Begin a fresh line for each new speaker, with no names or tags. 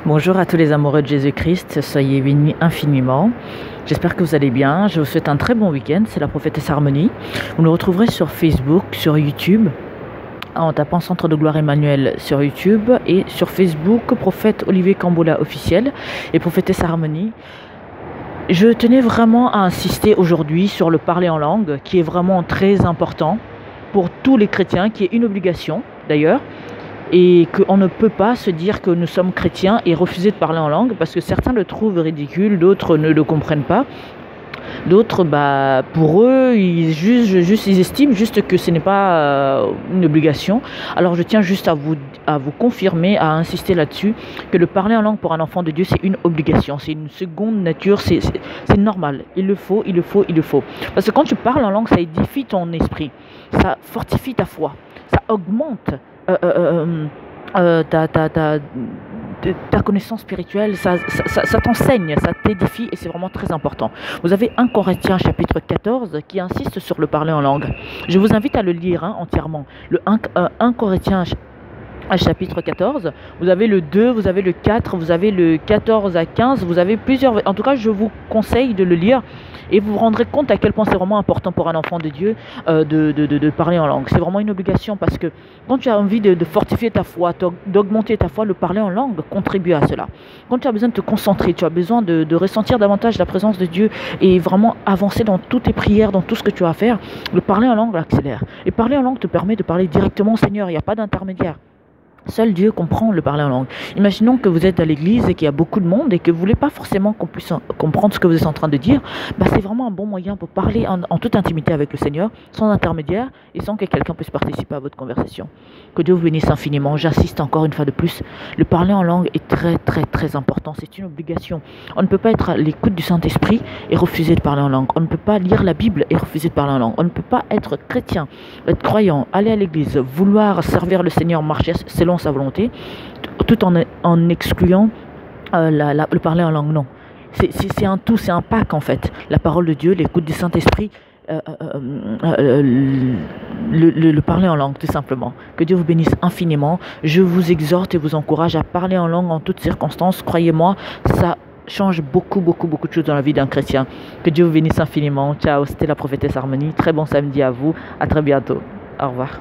Bonjour à tous les amoureux de Jésus-Christ, soyez bénis infiniment. J'espère que vous allez bien. Je vous souhaite un très bon week-end. C'est la prophétesse Harmonie. Vous nous retrouverez sur Facebook, sur YouTube, en tapant Centre de Gloire Emmanuel sur YouTube et sur Facebook, Prophète Olivier Cambola officiel et prophétesse Harmonie. Je tenais vraiment à insister aujourd'hui sur le parler en langue, qui est vraiment très important pour tous les chrétiens, qui est une obligation d'ailleurs. Et qu'on ne peut pas se dire que nous sommes chrétiens et refuser de parler en langue, parce que certains le trouvent ridicule, d'autres ne le comprennent pas. D'autres, pour eux, ils estiment juste que ce n'est pas une obligation. Alors je tiens juste à vous confirmer, à insister là-dessus, que le parler en langue pour un enfant de Dieu, c'est une obligation, c'est une seconde nature, c'est normal. Il le faut. Parce que quand tu parles en langue, ça édifie ton esprit, ça fortifie ta foi, ça augmente ta connaissance spirituelle, ça t'enseigne, ça t'édifie et c'est vraiment très important. Vous avez 1 Corinthiens chapitre 14 qui insiste sur le parler en langue. Je vous invite à le lire entièrement. Le 1 Corinthiens chapitre 14, vous avez le 2, vous avez le 4, vous avez le 14 à 15, vous avez plusieurs... En tout cas, je vous conseille de le lire et vous vous rendrez compte à quel point c'est vraiment important pour un enfant de Dieu de parler en langue. C'est vraiment une obligation parce que quand tu as envie de fortifier ta foi, d'augmenter ta foi, le parler en langue contribue à cela. Quand tu as besoin de te concentrer, tu as besoin de ressentir davantage la présence de Dieu et vraiment avancer dans toutes tes prières, dans tout ce que tu as à faire, le parler en langue l'accélère. Et parler en langue te permet de parler directement au Seigneur, il n'y a pas d'intermédiaire. Seul Dieu comprend le parler en langue. Imaginons que vous êtes à l'église et qu'il y a beaucoup de monde et que vous ne voulez pas forcément qu'on puisse comprendre ce que vous êtes en train de dire. C'est vraiment un bon moyen pour parler en toute intimité avec le Seigneur, sans intermédiaire et sans que quelqu'un puisse participer à votre conversation. Que Dieu vous bénisse infiniment. J'insiste encore une fois de plus. Le parler en langue est très important. C'est une obligation. On ne peut pas être à l'écoute du Saint-Esprit et refuser de parler en langue. On ne peut pas lire la Bible et refuser de parler en langue. On ne peut pas être chrétien, être croyant, aller à l'église, vouloir servir le Seigneur, marcher selon sa volonté, tout en excluant le parler en langue. Non, c'est un tout, c'est un pack en fait. La parole de Dieu, l'écoute du Saint-Esprit, le parler en langue tout simplement. Que Dieu vous bénisse infiniment. Je vous exhorte et vous encourage à parler en langue en toutes circonstances. Croyez-moi, ça change beaucoup de choses dans la vie d'un chrétien. Que Dieu vous bénisse infiniment. Ciao, c'était la prophétesse Harmonie. Très bon samedi à vous. À très bientôt. Au revoir.